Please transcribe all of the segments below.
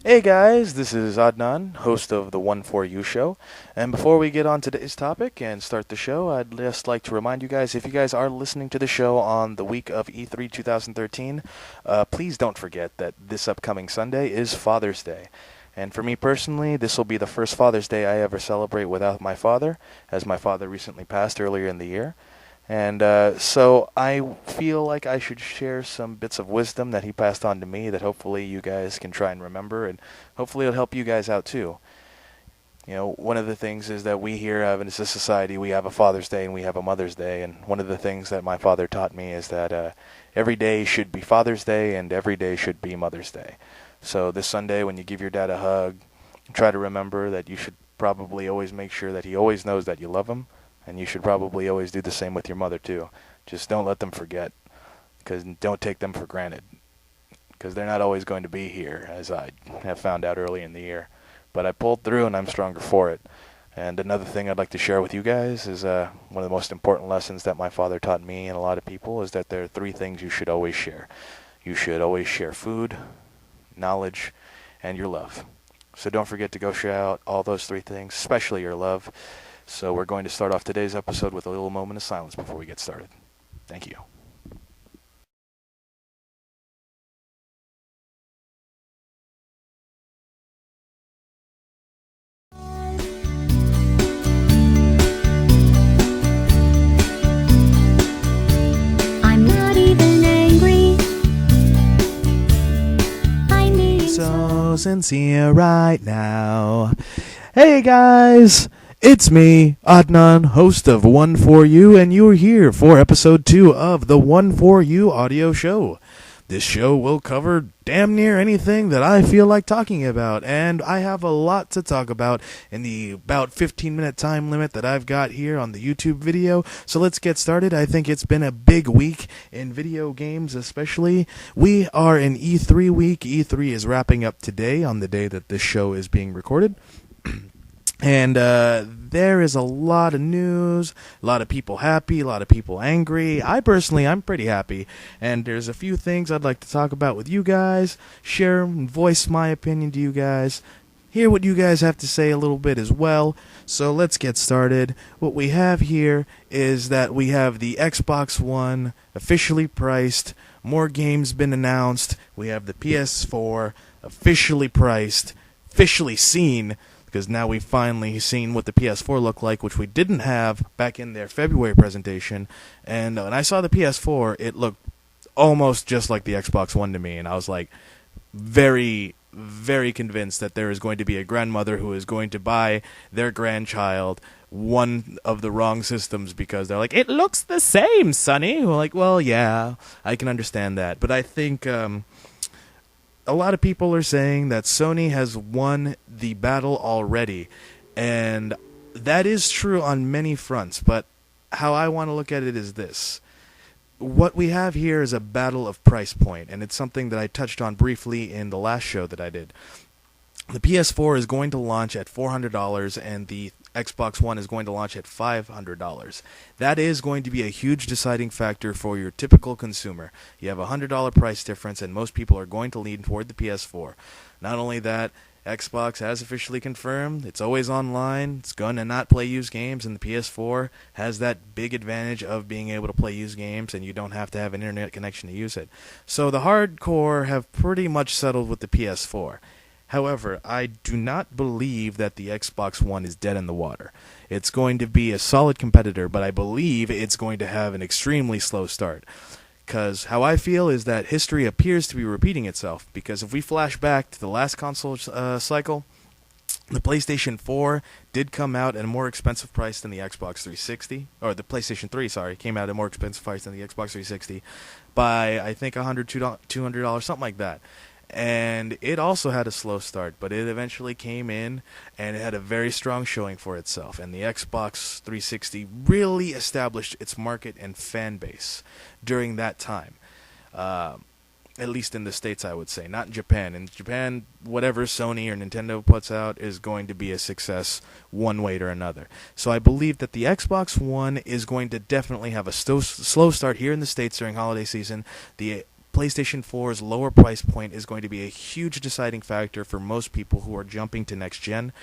Hey guys, this is Adnan, host of the One4U show. And before we get on today's topic and start the show, I'd just like to remind you guys, if you guys are listening to the show on the week of E3 2013, please don't forget that this upcoming Sunday is Father's Day. And for me personally, this will be the first Father's Day I ever celebrate without my father, as my father recently passed earlier in the year. And so I feel like I should share some bits of wisdom that he passed on to me that hopefully you guys can try and remember, and hopefully it'll help you guys out too. You know, one of the things is that we here have in this society, we have a Father's Day and we have a Mother's Day, and one of the things that my father taught me is that every day should be Father's Day and every day should be Mother's Day. So this Sunday, when you give your dad a hug, try to remember that you should probably always make sure that he always knows that you love him, and you should probably always do the same with your mother too. Just don't let them forget, because don't take them for granted, because they're not always going to be here, as I have found out early in the year. But I pulled through, and I'm stronger for it. And another thing I'd like to share with you guys is one of the most important lessons that my father taught me and a lot of people is that there are three things you should always share. You should always share food, knowledge, and your love. So don't forget to go share out all those three things, especially your love. So we're going to start off today's episode with a little moment of silence before we get started. Thank you. I'm not even angry. I need So sincere right now. Hey guys, it's me, Adnan, host of One4U, and you're here for episode 2 of the One4U audio show. This show will cover damn near anything that I feel like talking about, and I have a lot to talk about in the about 15-minute time limit that I've got here on the YouTube video. So let's get started. I think it's been a big week in video games especially. We are in E3 week. E3 is wrapping up today on the day that this show is being recorded. And there is a lot of news, a lot of people happy, a lot of people angry. I'm pretty happy. And there's a few things I'd like to talk about with you guys, share and voice my opinion to you guys, hear what you guys have to say a little bit as well. So let's get started. What we have here is that we have the Xbox One officially priced, more games been announced. We have the PS4 officially priced, officially seen, because now we've finally seen what the PS4 looked like, which we didn't have back in their February presentation. And when I saw the PS4, it looked almost just like the Xbox One to me, and I was like very, very convinced that there is going to be a grandmother who is going to buy their grandchild one of the wrong systems because they're like, it looks the same, Sonny. We're like, well, yeah, I can understand that. But I think a lot of people are saying that Sony has won the battle already, and that is true on many fronts, but how I want to look at it is this. What we have here is a battle of price point, and it's something that I touched on briefly in the last show that I did. The PS4 is going to launch at $400, and the Xbox One is going to launch at $500. That is going to be a huge deciding factor for your typical consumer. You have a $100 price difference, and most people are going to lean toward the PS4. Not only that, Xbox has officially confirmed it's always online, it's going to not play used games, and the PS4 has that big advantage of being able to play used games, and you don't have to have an internet connection to use it. So the hardcore have pretty much settled with the PS4. However, I do not believe that the Xbox One is dead in the water. It's going to be a solid competitor, but I believe it's going to have an extremely slow start. Because how I feel is that history appears to be repeating itself. Because if we flash back to the last console cycle, the PlayStation 4 did come out at a more expensive price than the Xbox 360. Or the PlayStation 3, sorry, came out at a more expensive price than the Xbox 360 by, I think, $100, $200, something like that. And it also had a slow start, but it eventually came in, and it had a very strong showing for itself. And the Xbox 360 really established its market and fan base during that time. At least in the States, I would say. Not in Japan. In Japan, whatever Sony or Nintendo puts out is going to be a success one way or another. So I believe that the Xbox One is going to definitely have a slow start here in the States during holiday season. The PlayStation 4's lower price point is going to be a huge deciding factor for most people who are jumping to next gen,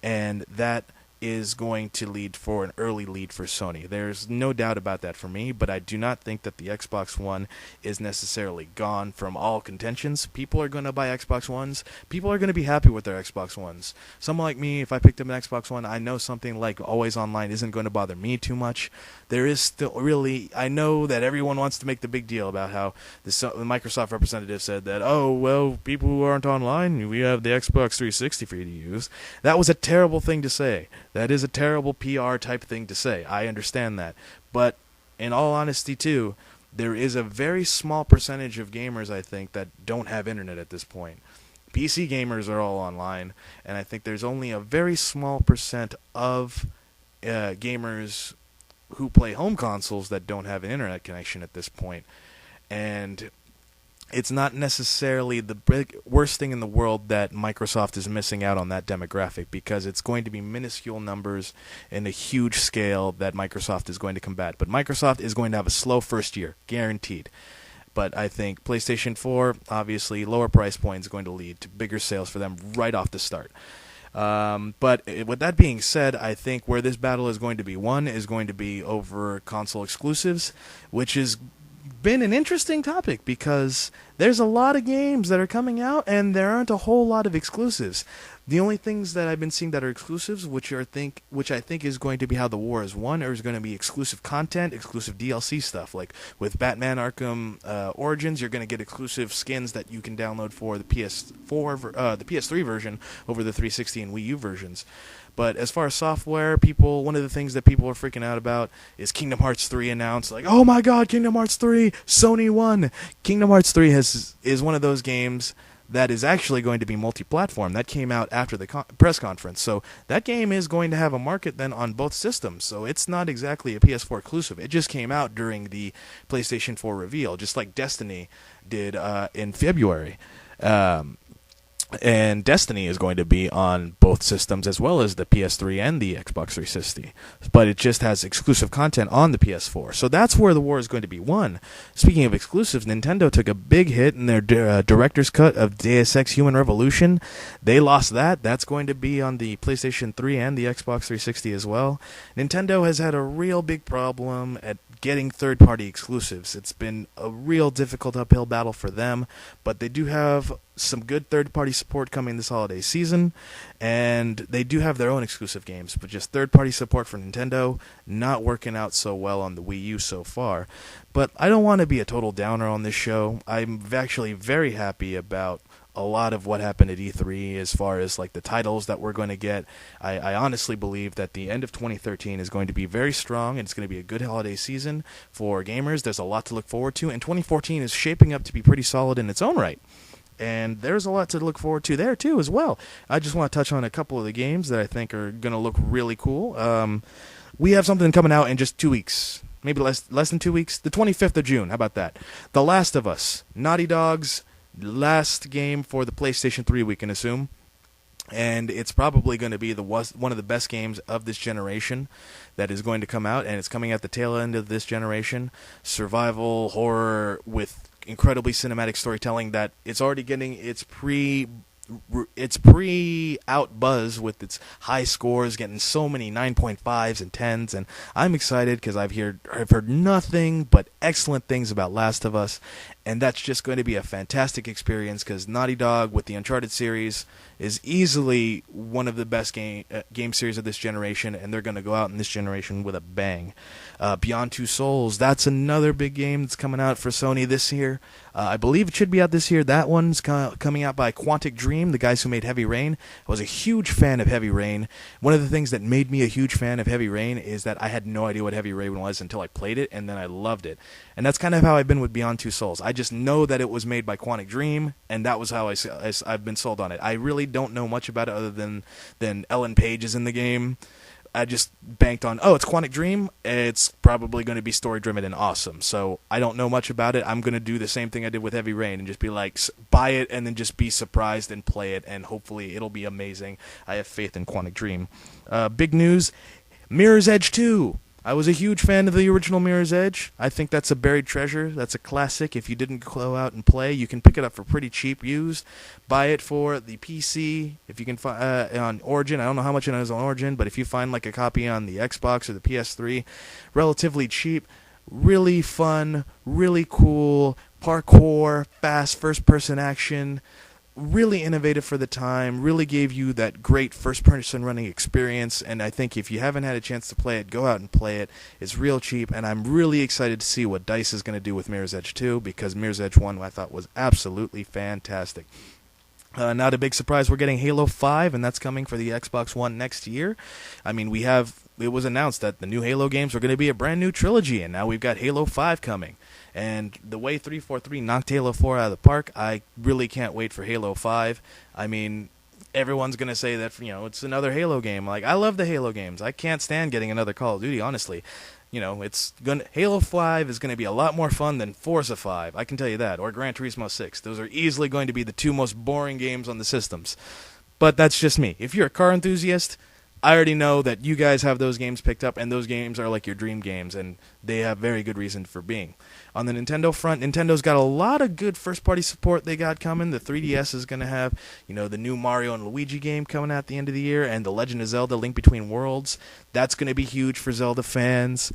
and that is going to lead for an early lead for Sony. There's no doubt about that for me, but I do not think that the Xbox One is necessarily gone from all contentions. People are going to buy Xbox Ones. People are going to be happy with their Xbox Ones. Someone like me, if I picked up an Xbox One, I know something like Always Online isn't going to bother me too much. There is still really, I know that everyone wants to make the big deal about how the Microsoft representative said that, oh, well, people who aren't online, we have the Xbox 360 for you to use. That was a terrible thing to say. That is a terrible PR type thing to say. I understand that. But in all honesty, too, there is a very small percentage of gamers, I think, that don't have internet at this point. PC gamers are all online, and I think there's only a very small percent of gamers who play home consoles that don't have an internet connection at this point. And it's not necessarily the worst thing in the world that Microsoft is missing out on that demographic, because it's going to be minuscule numbers and a huge scale that Microsoft is going to combat. But Microsoft is going to have a slow first year, guaranteed. But I think PlayStation 4, obviously, lower price point is going to lead to bigger sales for them right off the start. But with that being said, I think where this battle is going to be won is going to be over console exclusives, which has been an interesting topic because there's a lot of games that are coming out and there aren't a whole lot of exclusives. The only things that I've been seeing that are exclusives, which I think is going to be how the war is won, is going to be exclusive content, exclusive DLC stuff. Like with Batman Arkham Origins, you're going to get exclusive skins that you can download for the PS4, the PS3 version over the 360 and Wii U versions. But as far as software, one of the things that people are freaking out about is Kingdom Hearts 3 announced. Like, oh my god, Kingdom Hearts 3, Sony won! Kingdom Hearts 3 is one of those games that is actually going to be multi-platform. That came out after the press conference. So that game is going to have a market then on both systems. So it's not exactly a PS4 exclusive. It just came out during the PlayStation 4 reveal, just like Destiny did in February. And Destiny is going to be on both systems as well as the PS3 and the Xbox 360. But it just has exclusive content on the PS4. So that's where the war is going to be won. Speaking of exclusives, Nintendo took a big hit in their director's cut of Deus Ex Human Revolution. They lost that. That's going to be on the PlayStation 3 and the Xbox 360 as well. Nintendo has had a real big problem at getting third-party exclusives. It's been a real difficult uphill battle for them, but they do have some good third-party support coming this holiday season, and they do have their own exclusive games, but just third-party support for Nintendo not working out so well on the Wii U so far. But I don't want to be a total downer on this show. I'm actually very happy about a lot of what happened at E3 as far as like the titles that we're going to get. I honestly believe that the end of 2013 is going to be very strong, and it's going to be a good holiday season for gamers. There's a lot to look forward to, and 2014 is shaping up to be pretty solid in its own right. And there's a lot to look forward to there, too, as well. I just want to touch on a couple of the games that I think are going to look really cool. We have something coming out in just 2 weeks. Maybe less than 2 weeks. The 25th of June. How about that? The Last of Us. Naughty Dog's last game for the PlayStation 3, we can assume. And it's probably going to be one of the best games of this generation that is going to come out. And it's coming at the tail end of this generation. Survival, horror with incredibly cinematic storytelling that it's already getting its pre-out buzz with its high scores, getting so many 9.5s and 10s, and I'm excited because I've heard nothing but excellent things about Last of Us, and that's just going to be a fantastic experience because Naughty Dog with the Uncharted series is easily one of the best game series of this generation, and they're going to go out in this generation with a bang. Beyond Two Souls, that's another big game that's coming out for Sony this year. I believe it should be out this year. That one's coming out by Quantic Dream, the guys who made Heavy Rain. I was a huge fan of Heavy Rain. One of the things that made me a huge fan of Heavy Rain is that I had no idea what Heavy Rain was until I played it, and then I loved it. And that's kind of how I've been with Beyond Two Souls. I just know that it was made by Quantic Dream, and that was how I've been sold on it. I really don't know much about it other than Ellen Page is in the game. I just banked on, it's Quantic Dream, it's probably going to be story-driven and awesome. So I don't know much about it. I'm going to do the same thing I did with Heavy Rain and just be like, buy it and then just be surprised and play it, and hopefully it'll be amazing. I have faith in Quantic Dream. Big news, Mirror's Edge 2. I was a huge fan of the original Mirror's Edge. I think that's a buried treasure. That's a classic. If you didn't go out and play, you can pick it up for pretty cheap used. Buy it for the PC if you can find on Origin. I don't know how much it is on Origin, but if you find like a copy on the Xbox or the PS3, relatively cheap. Really fun, really cool, parkour, fast first-person action. Really innovative for the time, really gave you that great first-person running experience, and I think if you haven't had a chance to play it, go out and play it. It's real cheap, and I'm really excited to see what DICE is going to do with Mirror's Edge 2, because Mirror's Edge 1 I thought was absolutely fantastic. Not a big surprise, we're getting Halo 5, and that's coming for the Xbox One next year. I mean, it was announced that the new Halo games were going to be a brand new trilogy, and now we've got Halo 5 coming. And the way 343 knocked Halo 4 out of the park, I really can't wait for Halo 5. I mean, everyone's going to say that, it's another Halo game. Like, I love the Halo games. I can't stand getting another Call of Duty, honestly. Halo 5 is going to be a lot more fun than Forza 5, I can tell you that, or Gran Turismo 6. Those are easily going to be the two most boring games on the systems. But that's just me. If you're a car enthusiast, I already know that you guys have those games picked up, and those games are like your dream games, and they have very good reason for being. On the Nintendo front, Nintendo's got a lot of good first-party support they got coming. The 3DS is going to have, the new Mario and Luigi game coming out at the end of the year, and The Legend of Zelda Link Between Worlds. That's going to be huge for Zelda fans.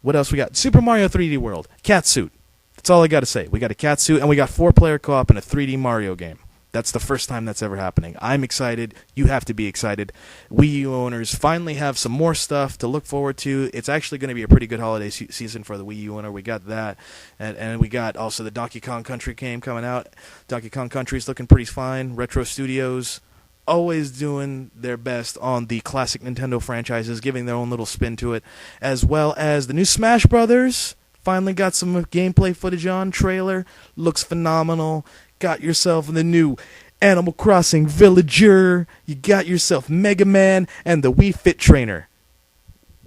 What else we got? Super Mario 3D World. Catsuit. That's all I got to say. We got a Catsuit, and we got 4-player co-op in a 3D Mario game. That's the first time that's ever happening. I'm excited. You have to be excited. Wii U owners finally have some more stuff to look forward to. It's actually going to be a pretty good holiday season for the Wii U owner. We got that. And we got also the Donkey Kong Country game coming out. Donkey Kong Country's looking pretty fine. Retro Studios always doing their best on the classic Nintendo franchises, giving their own little spin to it. As well as the new Smash Brothers. Finally got some gameplay footage on. Trailer. Looks phenomenal. Got yourself the new Animal Crossing Villager. You got yourself Mega Man and the Wii Fit Trainer.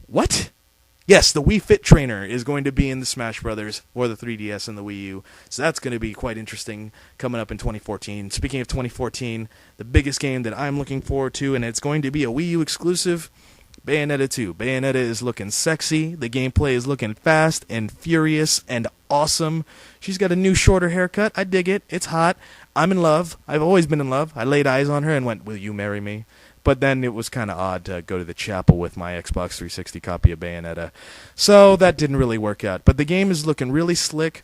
What? Yes, the Wii Fit Trainer is going to be in the Smash Brothers or the 3DS and the Wii U. So that's going to be quite interesting coming up in 2014. Speaking of 2014, the biggest game that I'm looking forward to, and it's going to be a Wii U exclusive, Bayonetta 2. Bayonetta is looking sexy. The gameplay is looking fast and furious and awesome. She's got a new shorter haircut. I dig it. It's hot. I'm in love. I've always been in love. I laid eyes on her and went, "Will you marry me?" But then it was kind of odd to go to the chapel with my Xbox 360 copy of Bayonetta. So that didn't really work out. But the game is looking really slick.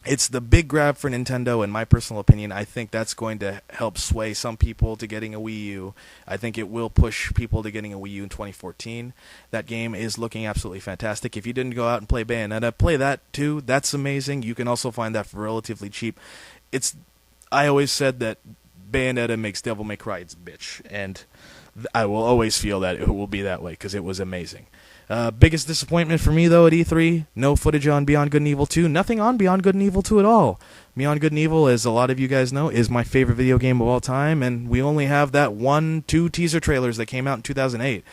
It's the big grab for Nintendo, in my personal opinion. I think that's going to help sway some people to getting a Wii U. I think it will push people to getting a Wii U in 2014. That game is looking absolutely fantastic. If you didn't go out and play Bayonetta, play that too. That's amazing. You can also find that for relatively cheap. I always said that Bayonetta makes Devil May Cry its bitch, and I will always feel that it will be that way because it was amazing. Biggest disappointment for me, though, at E3, no footage on Beyond Good and Evil 2. Nothing on Beyond Good and Evil 2 at all. Beyond Good and Evil, as a lot of you guys know, is my favorite video game of all time, and we only have that 1-2 teaser trailers that came out in 2008.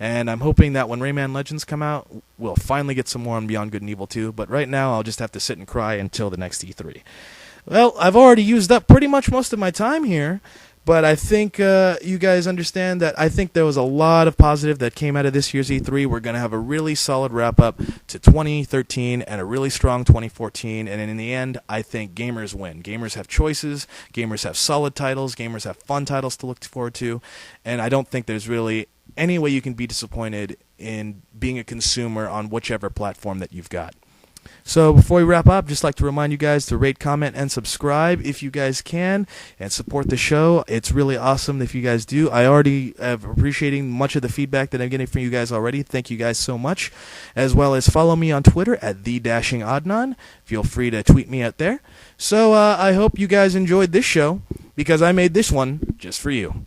And I'm hoping that when Rayman Legends come out, we'll finally get some more on Beyond Good and Evil 2, but right now I'll just have to sit and cry until the next E3. Well, I've already used up pretty much most of my time here. But I think you guys understand that I think there was a lot of positive that came out of this year's E3. We're going to have a really solid wrap-up to 2013 and a really strong 2014. And in the end, I think gamers win. Gamers have choices. Gamers have solid titles. Gamers have fun titles to look forward to. And I don't think there's really any way you can be disappointed in being a consumer on whichever platform that you've got. So before we wrap up, just like to remind you guys to rate, comment, and subscribe if you guys can, and support the show. It's really awesome if you guys do. I already am appreciating much of the feedback that I'm getting from you guys already. Thank you guys so much. As well as follow me on Twitter at @TheDashingOdnon. Feel free to tweet me out there. So I hope you guys enjoyed this show, because I made this one just for you.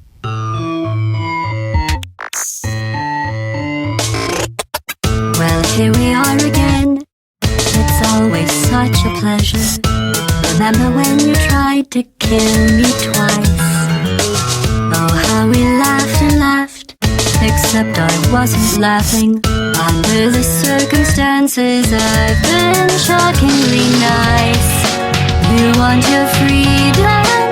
Well, here we are again. It's always such a pleasure. Remember when you tried to kill me twice? Oh, how we laughed and laughed. Except I wasn't laughing. Under the circumstances, I've been shockingly nice. You want your freedom?